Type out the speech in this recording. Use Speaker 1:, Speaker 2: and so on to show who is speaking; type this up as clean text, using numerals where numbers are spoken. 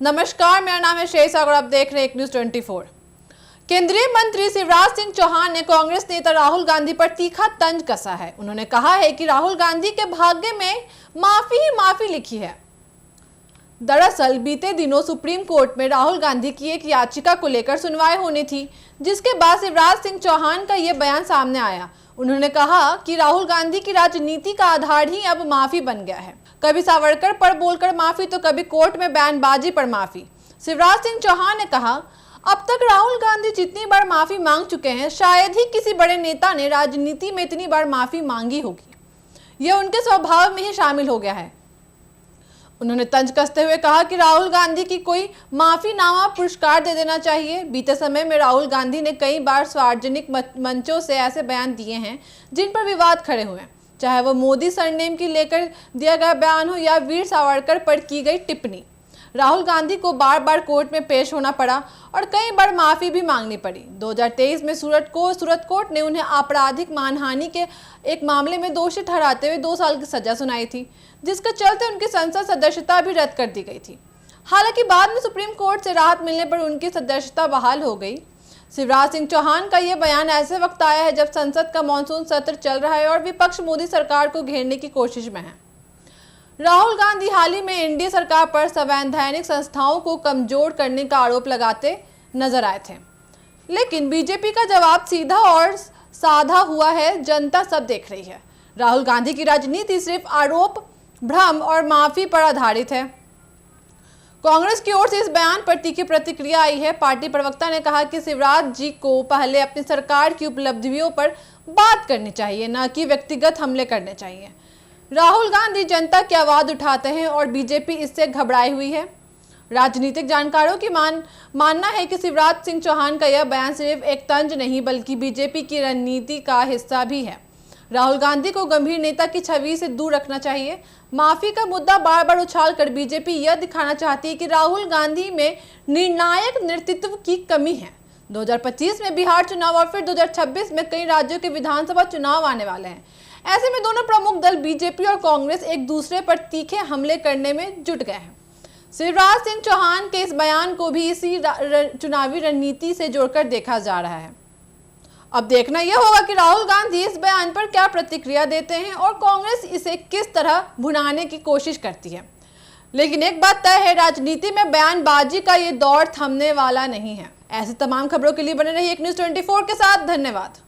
Speaker 1: नमस्कार, मेरा नाम है शेष और आप देख रहे हैं एक न्यूज 24। केंद्रीय मंत्री शिवराज सिंह चौहान ने कांग्रेस नेता राहुल गांधी पर तीखा तंज कसा है। उन्होंने कहा है कि राहुल गांधी के भाग्य में माफी ही माफी लिखी है। दरअसल बीते दिनों सुप्रीम कोर्ट में राहुल गांधी की एक याचिका को लेकर सुनवाई होनी थी, जिसके बाद शिवराज सिंह चौहान का यह बयान सामने आया। उन्होंने कहा कि राहुल गांधी की राजनीति का आधार ही अब माफी बन गया है। कभी सावरकर पर बोलकर माफी तो कभी कोर्ट में बयानबाजी पर माफी। शिवराज सिंह चौहान ने कहा, अब तक राहुल गांधी जितनी बार माफी मांग चुके हैं, शायद ही किसी बड़े नेता ने राजनीति में इतनी बार माफी मांगी होगी। यह उनके स्वभाव में ही शामिल हो गया है। उन्होंने तंज कसते हुए कहा कि राहुल गांधी की कोई माफीनामा पुरस्कार दे देना चाहिए। बीते समय में राहुल गांधी ने कई बार सार्वजनिक मंचों से ऐसे बयान दिए हैं जिन पर विवाद खड़े हुए हैं, चाहे वो मोदी सरनेम की लेकर दिया गया बयान हो या वीर सावरकर पर की गई टिप्पणी। राहुल गांधी को बार बार कोर्ट में पेश होना पड़ा और कई बार माफी भी मांगनी पड़ी। 2023 में सूरत कोर्ट ने उन्हें आपराधिक मानहानि के एक मामले में दोषी ठहराते हुए 2 साल की सजा सुनाई थी, जिसके चलते उनकी संसद सदस्यता भी रद्द कर दी गई थी। हालांकि बाद में सुप्रीम कोर्ट से राहत मिलने पर उनकी सदस्यता बहाल हो गई। शिवराज सिंह चौहान का यह बयान ऐसे वक्त आया है जब संसद का मानसून सत्र चल रहा है और विपक्ष मोदी सरकार को घेरने की कोशिश में है। राहुल गांधी हाल ही में एनडीए सरकार पर संवैधानिक संस्थाओं को कमजोर करने का आरोप लगाते नजर आए थे, लेकिन बीजेपी का जवाब सीधा और साधा हुआ है। जनता सब देख रही है। राहुल गांधी की राजनीति सिर्फ आरोप, भ्रम और माफी पर आधारित है। कांग्रेस की ओर से इस बयान पर तीखी प्रतिक्रिया आई है। पार्टी प्रवक्ता ने कहा कि शिवराज जी को पहले अपनी सरकार की उपलब्धियों पर बात करनी चाहिए, न कि व्यक्तिगत हमले करने चाहिए। राहुल गांधी जनता की आवाज उठाते हैं और बीजेपी इससे घबराई हुई है। राजनीतिक जानकारों की मानना है कि शिवराज सिंह चौहान का यह बयान सिर्फ एक तंज नहीं बल्कि बीजेपी की रणनीति का हिस्सा भी है। राहुल गांधी को गंभीर नेता की छवि से दूर रखना चाहिए। माफी का मुद्दा बार बार उछालकर बीजेपी यह दिखाना चाहती है कि राहुल गांधी में निर्णायक नेतृत्व की कमी है। 2025 में बिहार चुनाव और फिर 2026 में कई राज्यों के विधानसभा चुनाव आने वाले हैं। ऐसे में दोनों प्रमुख दल बीजेपी और कांग्रेस एक दूसरे पर तीखे हमले करने में जुट गए हैं। शिवराज सिंह चौहान के इस बयान को भी इसी चुनावी रणनीति से जोड़कर देखा जा रहा है। अब देखना यह होगा कि राहुल गांधी इस बयान पर क्या प्रतिक्रिया देते हैं और कांग्रेस इसे किस तरह भुनाने की कोशिश करती है। लेकिन एक बात तय है, राजनीति में बयानबाजी का ये दौर थमने वाला नहीं है। ऐसी तमाम खबरों के लिए बने रहिए एक न्यूज 24 के साथ। धन्यवाद।